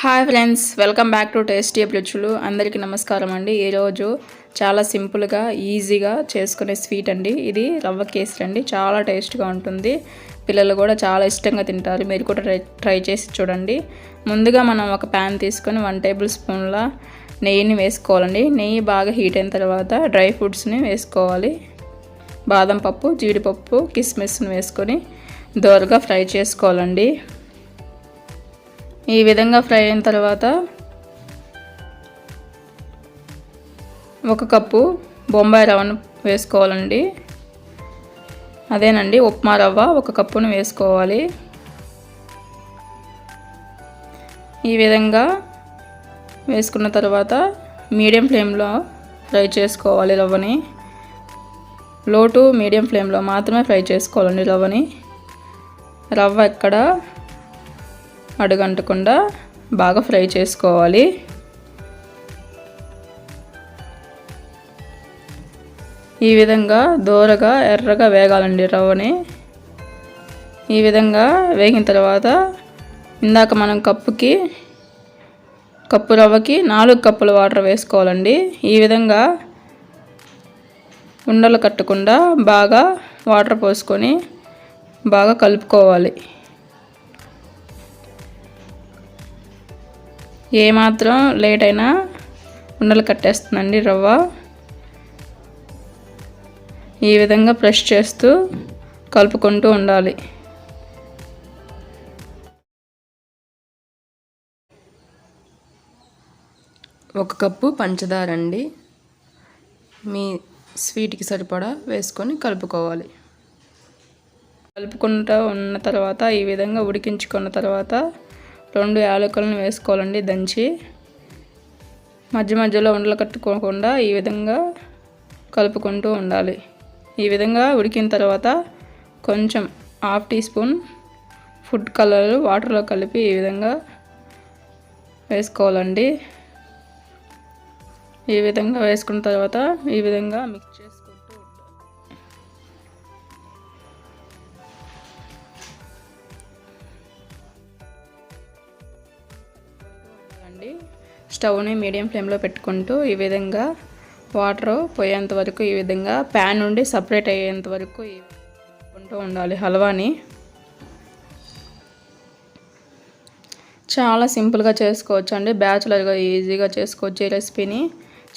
Hi friends, welcome back to tasty రుచులు. అందరికీ నమస్కారం అండి. ఈరోజు చాలా సింపుల్గా ఈజీగా చేసుకునే స్వీట్ అండి. ఇది రవ్వ కేసరి అండి. చాలా టేస్ట్గా ఉంటుంది. పిల్లలు కూడా చాలా ఇష్టంగా తింటారు. మీరు కూడా ట్రై చేసి చూడండి. ముందుగా మనం ఒక ప్యాన్ తీసుకొని 1 టేబుల్ స్పూన్ల నెయ్యిని వేసుకోవాలండి. నెయ్యి బాగా హీట్ అయిన తర్వాత డ్రై ఫ్రూట్స్ని వేసుకోవాలి. బాదం పప్పు, జీడిపప్పు, కిస్మిస్ని వేసుకొని దోరగా ఫ్రై చేసుకోవాలండి. ఈ విధంగా ఫ్రై అయిన తర్వాత 1 కప్పు బొంబాయి రవ్వను వేసుకోవాలండి. అదేనండి, ఉప్మా రవ్వ 1 కప్పును వేసుకోవాలి. ఈ విధంగా వేసుకున్న తర్వాత మీడియం ఫ్లేమ్లో ఫ్రై చేసుకోవాలి. రవ్వని లో టు మీడియం ఫ్లేమ్లో మాత్రమే ఫ్రై చేసుకోవాలండి. రవ్వ ఎక్కడ అడుగంటకుండా బాగా ఫ్రై చేసుకోవాలి. ఈ విధంగా దోరగా ఎర్రగా వేగాలండి రవ్వని. ఈ విధంగా వేగిన తర్వాత ఇందాక మనం కప్పు రవ్వకి 4 కప్పుల వాటర్ వేసుకోవాలండి. ఈ విధంగా ఉండలు కట్టకుండా బాగా వాటర్ పోసుకొని బాగా కలుపుకోవాలి. ఏమాత్రం లేట్ అయినా ఉండలు కట్టేస్తుందండి రవ్వ. ఈ విధంగా ప్రెస్ చేస్తూ కలుపుకుంటూ ఉండాలి. ఒక కప్పు పంచదార అండి. మీ స్వీట్కి సరిపడా వేసుకొని కలుపుకోవాలి. కలుపుకుంటూ ఉన్న తర్వాత ఈ విధంగా ఉడికించుకున్న తర్వాత 2 యాలకులను వేసుకోవాలండి దంచి. మధ్య మధ్యలో ఉండలు కట్టుకోకుండా ఈ విధంగా కలుపుకుంటూ ఉండాలి. ఈ విధంగా ఉడికిన తర్వాత కొంచెం 1/2 టీ స్పూన్ ఫుడ్ కలర్ వాటర్లో కలిపి ఈ విధంగా వేసుకోవాలండి. ఈ విధంగా వేసుకున్న తర్వాత ఈ విధంగా మిక్స్ చేసుకుంటూ స్టవ్ని మీడియం ఫ్లేమ్లో పెట్టుకుంటూ ఈ విధంగా వాటర్ పోయేంత వరకు ఈ విధంగా ప్యాన్ నుండి సపరేట్ అయ్యేంత వరకు వేసుకుంటూ ఉండాలి. హల్వాని చాలా సింపుల్గా చేసుకోవచ్చు అండి. బ్యాచులర్గా ఈజీగా చేసుకోవచ్చు. ఈ రెసిపీని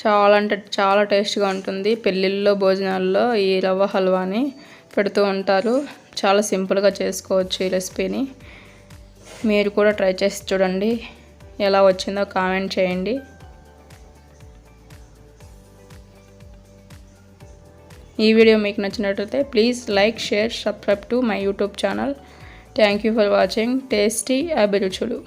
చాలా అంటే చాలా టేస్ట్గా ఉంటుంది. పెళ్ళిళ్ళలో, భోజనాల్లో ఈ రవ్వ హల్వాని పెడుతూ ఉంటారు. చాలా సింపుల్గా చేసుకోవచ్చు ఈ రెసిపీని. మీరు కూడా ట్రై చేసి చూడండి. ఎలా వచ్చిందో కామెంట్ చేయండి. ఈ వీడియో మీకు నచ్చినట్లయితే please like, share, subscribe to my YouTube channel. Thank you for watching tasty అభిరుచులు.